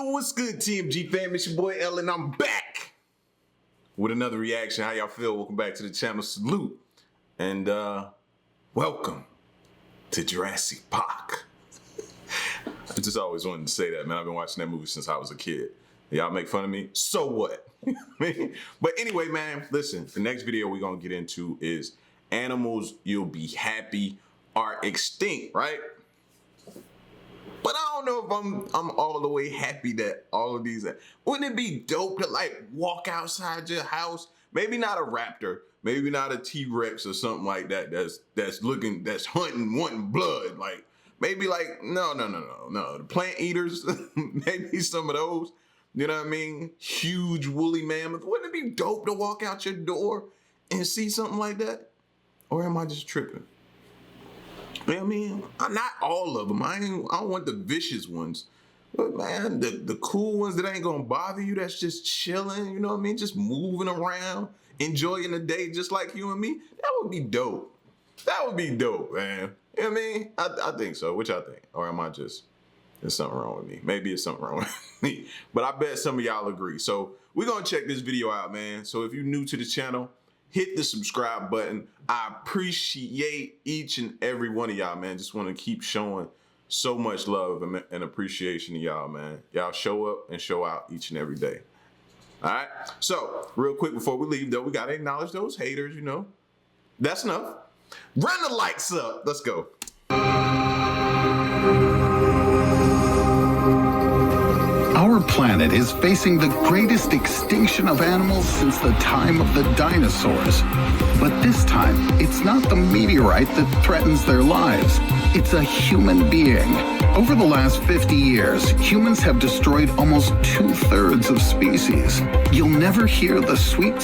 What's good, TMG fam? It's your boy L, and I'm back with another reaction. How y'all feel? Welcome back to the channel. Salute. And welcome to Jurassic Park. I just always wanted to say that, man. I've been watching that movie since I was a kid. Y'all make fun of me? So what? But anyway, man, listen. The next video we're going to get into is animals you'll be happy are extinct, right? But I don't know if I'm all the way happy that all of these wouldn't it be dope to like walk outside your house? Maybe not a raptor, maybe not a T-Rex or something like that that's hunting, wanting blood. Like maybe like no. The plant eaters, maybe some of those. You know what I mean? Huge woolly mammoth. Wouldn't it be dope to walk out your door and see something like that? Or am I just tripping? You know what I mean? Not all of them. I don't want the vicious ones. But man, the cool ones that ain't gonna bother you, that's just chilling, you know what I mean? Just moving around, enjoying the day just like you and me. That would be dope. That would be dope, man. You know what I mean? I think so. What y'all think? Or am I just, there's something wrong with me? Maybe it's something wrong with me. But I bet some of y'all agree. So we're gonna check this video out, man. So if you're new to the channel, hit the subscribe button. I appreciate each and every one of y'all, man. Just want to keep showing so much love and appreciation to y'all, man. Y'all show up and show out each and every day. All right? So, real quick before we leave, though, we got to acknowledge those haters, you know. That's enough. Run the lights up. Let's go. Our planet is facing the greatest extinction of animals since the time of the dinosaurs. But this time, it's not the meteorite that threatens their lives. It's a human being. Over the last 50 years, humans have destroyed almost 2/3 of species. You'll never hear the sweet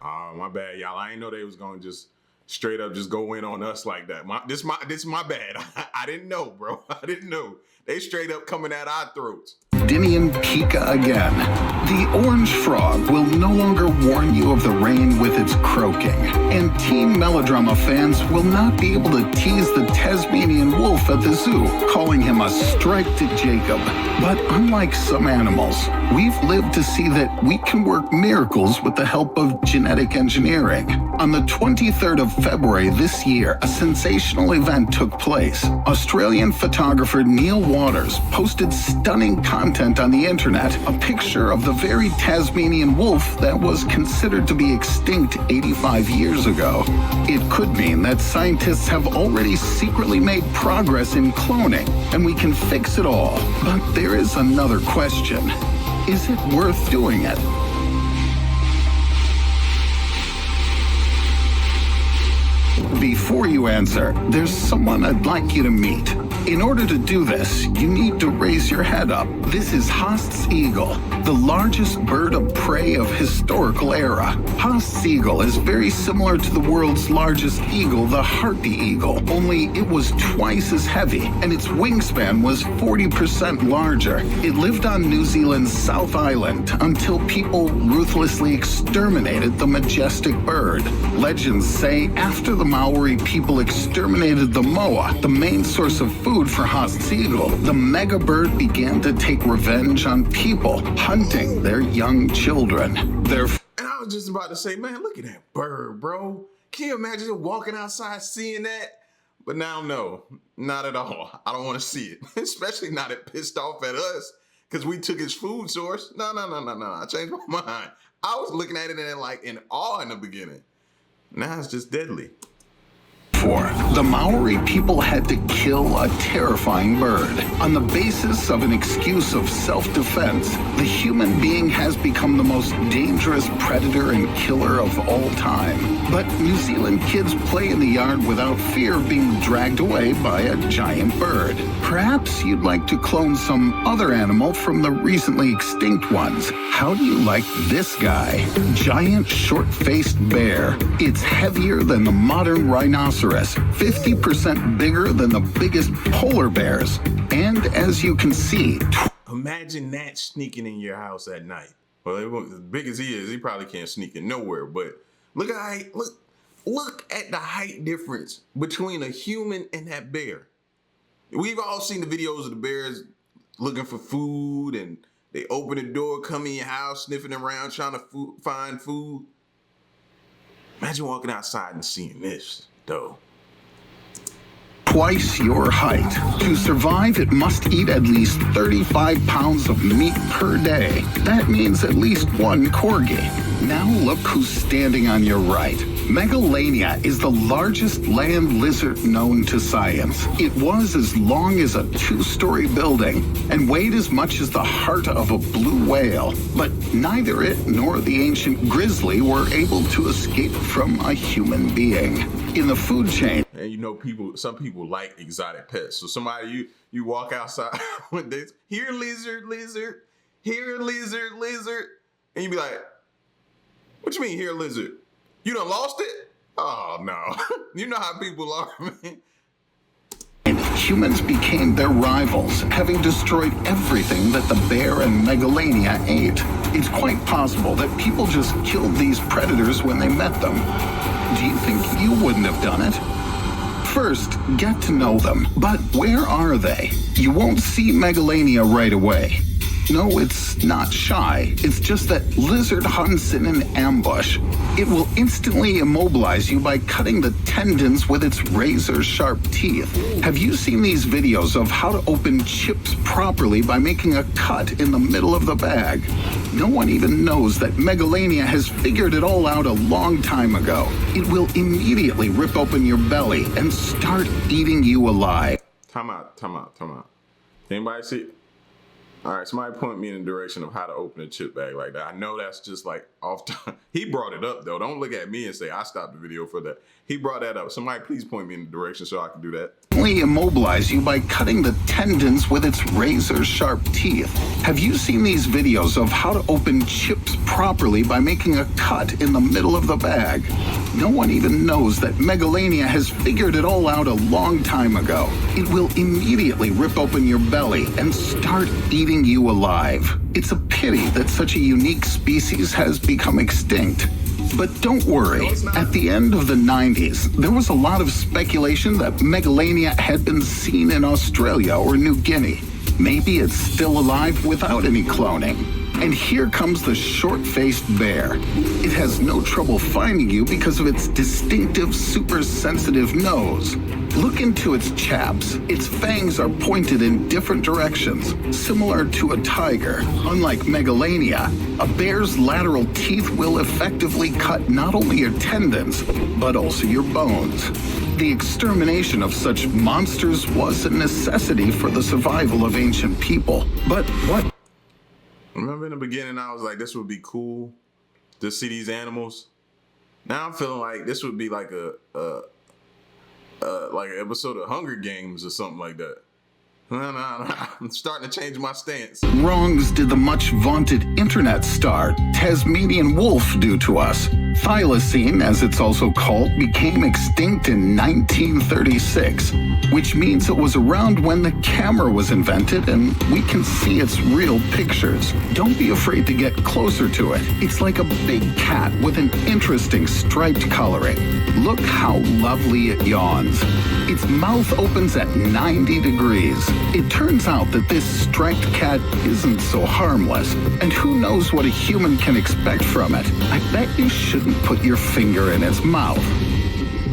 Oh, my bad, y'all. I didn't know they was going to just straight up just go in on us like that. This my bad. I didn't know, bro. I didn't know. They straight up coming at our throats. Sardinian pika again. The orange frog will no longer warn you of the rain with its croaking, and teen melodrama fans will not be able to tease the Tasmanian wolf at the zoo, calling him a striped Jacob. But unlike some animals, we've lived to see that we can work miracles with the help of genetic engineering. On the 23rd of February this year, a sensational event took place. Australian photographer Neil Waters posted stunning content on the internet, a picture of the very Tasmanian wolf that was considered to be extinct 85 years ago. It could mean that scientists have already secretly made progress in cloning, and we can fix it all. But there is another question. Is it worth doing it? Before you answer, there's someone I'd like you to meet. In order to do this, you need to raise your head up. This is Haast's eagle, the largest bird of prey of historical era. Haast's eagle is very similar to the world's largest eagle, the harpy eagle, only it was twice as heavy, and its wingspan was 40% larger. It lived on New Zealand's South Island until people ruthlessly exterminated the majestic bird. Legends say after the Maori people exterminated the moa, the main source of food for Haast's eagle, the mega bird began to take revenge on people, hunting their young children. And I was just about to say, man, look at that bird, bro. Can you imagine just walking outside seeing that? But now, no, not at all. I don't want to see it, especially not it pissed off at us because we took his food source. No. I changed my mind. I was looking at it and like in awe in the beginning. Now it's just deadly. The Maori people had to kill a terrifying bird. On the basis of an excuse of self-defense, the human being has become the most dangerous predator and killer of all time. But New Zealand kids play in the yard without fear of being dragged away by a giant bird. Perhaps you'd like to clone some other animal from the recently extinct ones. How do you like this guy? Giant short-faced bear. It's heavier than the modern rhinoceros. 50% bigger than the biggest polar bears. And as you can see, imagine that sneaking in your house at night. Well, as big as he is, he probably can't sneak in nowhere. But look at the height difference between a human and that bear. We've all seen the videos of the bears looking for food and They open the door, come in your house, sniffing around, trying to find food. Imagine walking outside and seeing this, though. Twice your height. To survive, it must eat at least 35 pounds of meat per day. That means at least one corgi. Now look who's standing on your right. Megalania is the largest land lizard known to science. It was as long as a 2-story building and weighed as much as the heart of a blue whale. But neither it nor the ancient grizzly were able to escape from a human being. In the food chain, and you know, some people like exotic pets. So somebody, you walk outside with this, here lizard, here lizard, and you be like, what you mean here lizard? You done lost it? Oh no. You know how people are, man. Humans became their rivals, having destroyed everything that the bear and Megalania ate. It's quite possible that people just killed these predators when they met them. Do you think you wouldn't have done it? First, get to know them. But where are they? You won't see Megalania right away. No, it's not shy. It's just that lizard hunts in an ambush. It will instantly immobilize you by cutting the tendons with its razor-sharp teeth. Have you seen these videos of how to open chips properly by making a cut in the middle of the bag? No one even knows that Megalania has figured it all out a long time ago. It will immediately rip open your belly and start eating you alive. Time out. Anybody see? All right, somebody point me in the direction of how to open a chip bag like that. I know that's just like off time. He brought it up though. Don't look at me and say I stopped the video for that. He brought that up. Somebody please point me in the direction so I can do that. Immobilize you by cutting the tendons with its razor-sharp teeth. Have you seen these videos of how to open chips properly by making a cut in the middle of the bag? No one even knows that Megalania has figured it all out a long time ago. It will immediately rip open your belly and start eating you alive. It's a pity that such a unique species has become extinct. But don't worry, at the end of the 90s, there was a lot of speculation that Megalania had been seen in Australia or New Guinea. Maybe it's still alive without any cloning. And here comes the short-faced bear. It has no trouble finding you because of its distinctive, super-sensitive nose. Look into its chaps. Its fangs are pointed in different directions, similar to a tiger. Unlike Megalania, a bear's lateral teeth will effectively cut not only your tendons, but also your bones. The extermination of such monsters was a necessity for the survival of ancient people. But what? Remember in the beginning, I was like, this would be cool to see these animals. Now I'm feeling like this would be like like an episode of Hunger Games or something like that. No. I'm starting to change my stance. Wrongs did the much vaunted internet star Tasmanian wolf do to us? Thylacine, as it's also called, became extinct in 1936, which means it was around when the camera was invented and we can see its real pictures. Don't be afraid to get closer to it. It's like a big cat with an interesting striped coloring. Look how lovely it yawns. Its mouth opens at 90 degrees. It turns out that this striped cat isn't so harmless, and who knows what a human can expect from it. I bet you shouldn't put your finger in its mouth.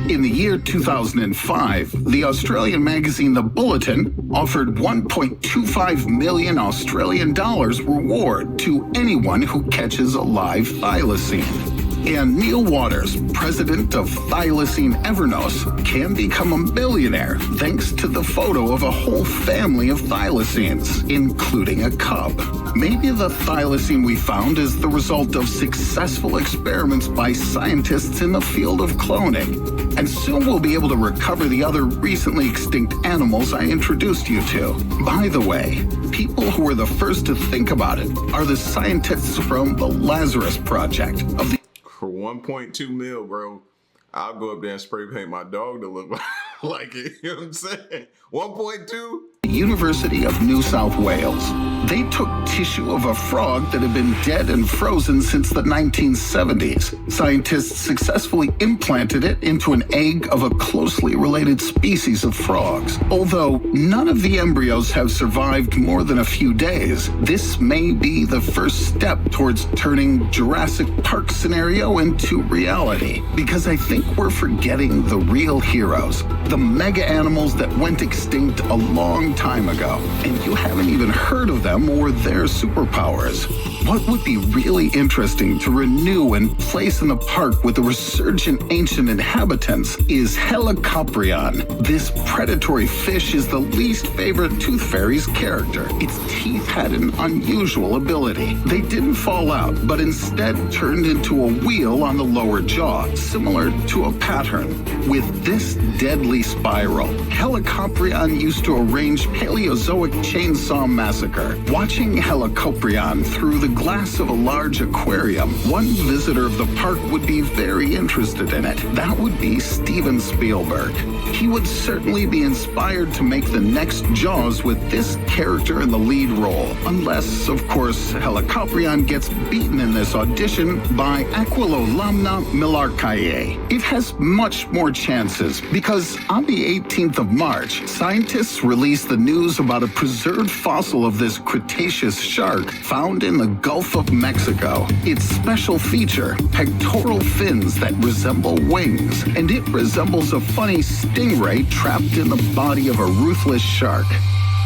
In the year 2005, the Australian magazine The Bulletin offered 1.25 million Australian dollars reward to anyone who catches a live thylacine. And Neil Waters, president of Thylacine Evernos, can become a billionaire thanks to the photo of a whole family of thylacines, including a cub. Maybe the thylacine we found is the result of successful experiments by scientists in the field of cloning. And soon we'll be able to recover the other recently extinct animals I introduced you to. By the way, people who were the first to think about it are the scientists from the Lazarus Project of the For 1.2 mil, bro, I'll go up there and spray paint my dog to look like it. You know what I'm saying? 1.2? the University of New South Wales. They took tissue of a frog that had been dead and frozen since the 1970s. Scientists successfully implanted it into an egg of a closely related species of frogs. Although none of the embryos have survived more than a few days, this may be the first step towards turning Jurassic Park scenario into reality. Because I think we're forgetting the real heroes, the mega animals that went extinct a long time ago, and you haven't even heard of them or their superpowers. What would be really interesting to renew and place in the park with the resurgent ancient inhabitants is Helicoprion. This predatory fish is the least favorite Tooth Fairy's character. Its teeth had an unusual ability. They didn't fall out, but instead turned into a wheel on the lower jaw, similar to a pattern. With this deadly spiral, Helicoprion used to arrange Paleozoic chainsaw massacre. Watching Helicoprion through the glass of a large aquarium, one visitor of the park would be very interested in it. That would be Steven Spielberg. He would certainly be inspired to make the next Jaws with this character in the lead role, unless, of course, Helicoprion gets beaten in this audition by Aquilolamna millarcae. It has much more chances because on the 18th of March, scientists released the news about a preserved fossil of this Cretaceous shark found in the Gulf of Mexico. Its special feature, pectoral fins that resemble wings, and it resembles a funny stingray trapped in the body of a ruthless shark.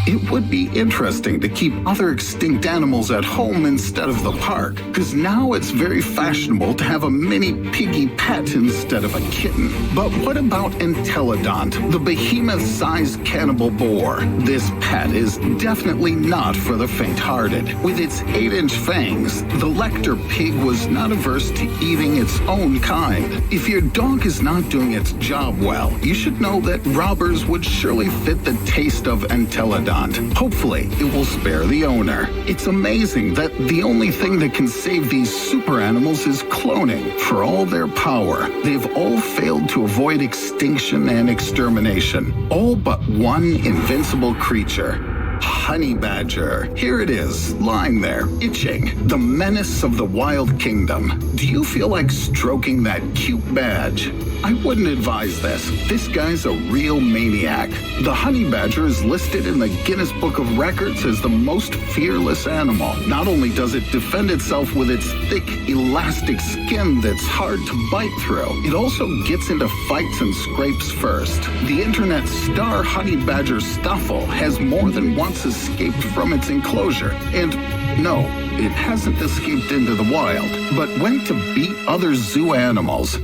It would be interesting to keep other extinct animals at home instead of the park, because now it's very fashionable to have a mini piggy pet instead of a kitten. But what about Entelodont, the behemoth-sized cannibal boar? This pet is definitely not for the faint-hearted. With its 8-inch fangs, the Lecter pig was not averse to eating its own kind. If your dog is not doing its job well, you should know that robbers would surely fit the taste of Entelodont. Hopefully, it will spare the owner. It's amazing that the only thing that can save these super animals is cloning. For all their power, they've all failed to avoid extinction and extermination. All but one invincible creature. Honey badger. Here it is, lying there, itching. The menace of the wild kingdom. Do you feel like stroking that cute badge? I wouldn't advise this. This guy's a real maniac. The honey badger is listed in the Guinness Book of Records as the most fearless animal. Not only does it defend itself with its thick, elastic skin that's hard to bite through, it also gets into fights and scrapes first. The internet star honey badger Stuffle has more than once escaped from its enclosure, and no, it hasn't escaped into the wild, but went to beat other zoo animals.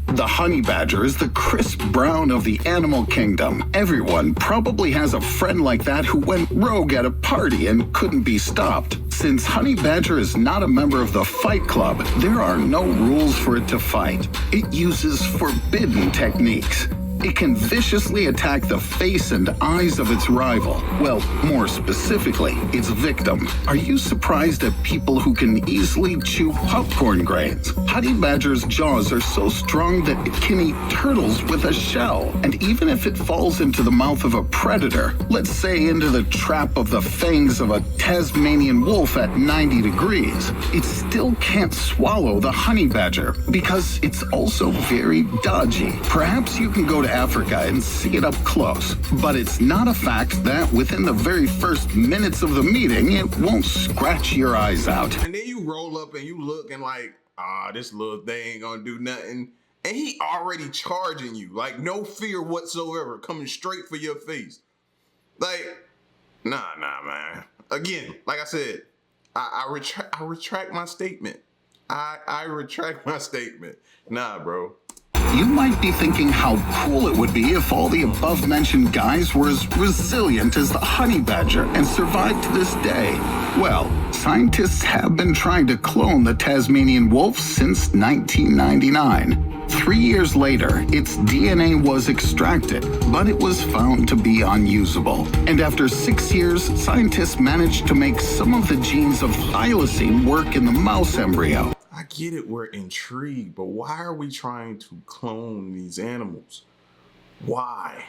The honey badger is the Chris Brown of the animal kingdom. Everyone probably has a friend like that who went rogue at a party and couldn't be stopped. Since honey badger is not a member of the Fight Club, there are no rules for it to fight. It uses forbidden techniques. It can viciously attack the face and eyes of its rival. Well, more specifically, its victim. Are you surprised at people who can easily chew popcorn grains? Honey badger's jaws are so strong that it can eat turtles with a shell. And even if it falls into the mouth of a predator, let's say into the trap of the fangs of a Tasmanian wolf at 90 degrees, it still can't swallow the honey badger because it's also very dodgy. Perhaps you can go to Africa and see it up close. But it's not a fact that within the very first minutes of the meeting, it won't scratch your eyes out. And then you roll up and you look and like, this little thing ain't gonna do nothing. And he already charging you, like no fear whatsoever, coming straight for your face. Like, nah, man. Again, like I said, I retract my statement. I retract my statement. Nah, bro. You might be thinking how cool it would be if all the above-mentioned guys were as resilient as the honey badger and survived to this day. Well, scientists have been trying to clone the Tasmanian wolf since 1999. 3 years later, its DNA was extracted, but it was found to be unusable. And after 6 years, scientists managed to make some of the genes of thylacine work in the mouse embryo. I get it, we're intrigued, but why are we trying to clone these animals? Why?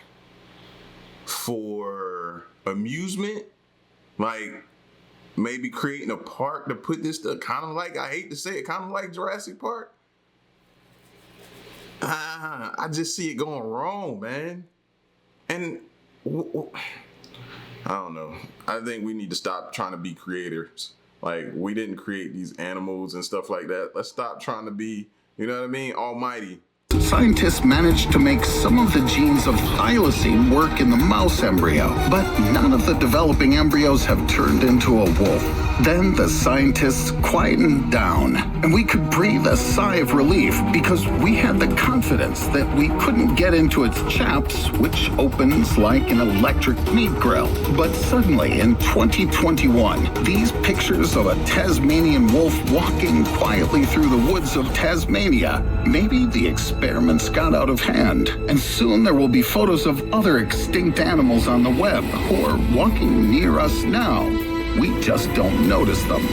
for amusement, like maybe creating a park to put this stuff, kind of like, I hate to say it, kind of like Jurassic Park. I just see it going wrong, man. And I don't know. I think we need to stop trying to be creators. Like, we didn't create these animals and stuff like that. Let's stop trying to be, you know what I mean, almighty. Scientists managed to make some of the genes of thylacine work in the mouse embryo, but none of the developing embryos have turned into a wolf. Then the scientists quietened down, and we could breathe a sigh of relief because we had the confidence that we couldn't get into its chaps, which opens like an electric meat grill. But suddenly, in 2021, these pictures of a Tasmanian wolf walking quietly through the woods of Tasmania, maybe the experiments got out of hand, and soon there will be photos of other extinct animals on the web who are walking near us now. We just don't notice them.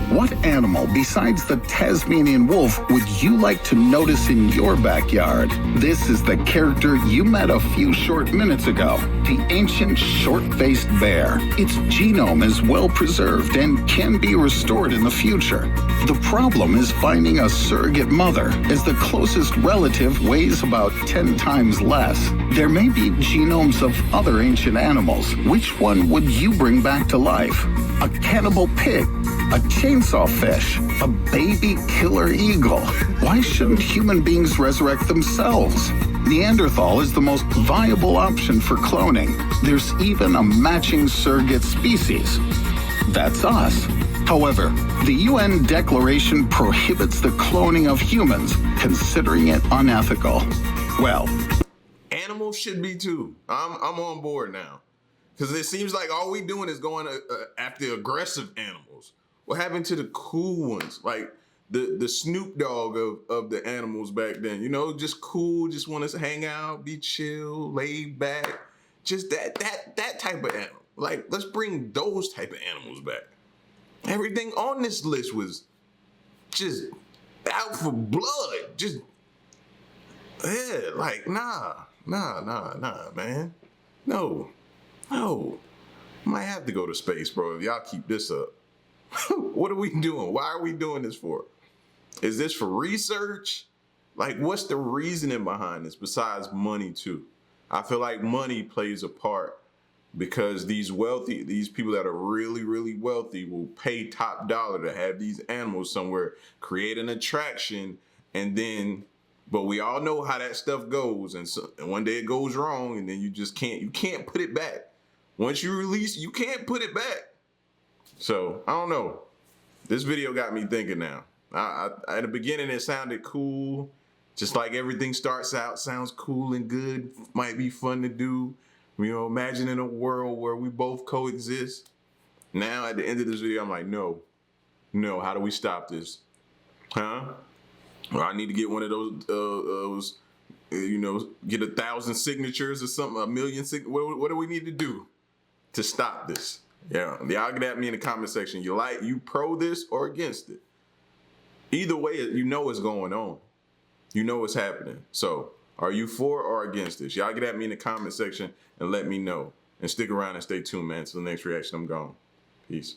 What animal besides the Tasmanian wolf would you like to notice in your backyard? This is the character you met a few short minutes ago, the ancient short-faced bear. Its genome is well preserved and can be restored in the future. The problem is finding a surrogate mother, as the closest relative weighs about 10 times less. There may be genomes of other ancient animals. Which one would you bring back to life? A cannibal pig? A chainsaw fish, a baby killer eagle. Why shouldn't human beings resurrect themselves? Neanderthal is the most viable option for cloning. There's even a matching surrogate species. That's us. However, the UN Declaration prohibits the cloning of humans, considering it unethical. Well, Animals should be too. I'm on board now. Because it seems like all we doing is going after aggressive animals. What happened to the cool ones? Like the Snoop Dogg of the animals back then, you know, just cool, just want us to hang out, be chill, laid back. Just that type of animal. Like, let's bring those type of animals back. Everything on this list was just out for blood. Just, yeah, like, nah, man. No. Might have to go to space, bro, if y'all keep this up. What are we doing? Why are we doing this for? Is this for research? Like, what's the reasoning behind this besides money too? I feel like money plays a part because these people that are really, really wealthy will pay top dollar to have these animals somewhere, create an attraction, and then, but we all know how that stuff goes, and one day it goes wrong, and then you can't put it back. Once you release, you can't put it back. So, I don't know. This video got me thinking now. At the beginning, it sounded cool. Just like everything starts out, sounds cool and good. Might be fun to do. You know, imagining a world where we both coexist. Now, at the end of this video, I'm like, no. How do we stop this? Huh? Or I need to get one of those, get 1,000 signatures or something, 1,000,000 signatures. What do we need to do to stop this? Yeah, y'all get at me in the comment section. You pro this or against it? Either way, you know what's going on. You know what's happening. So, are you for or against this? Y'all get at me in the comment section and let me know. And stick around and stay tuned, man. Till the next reaction, I'm gone. Peace.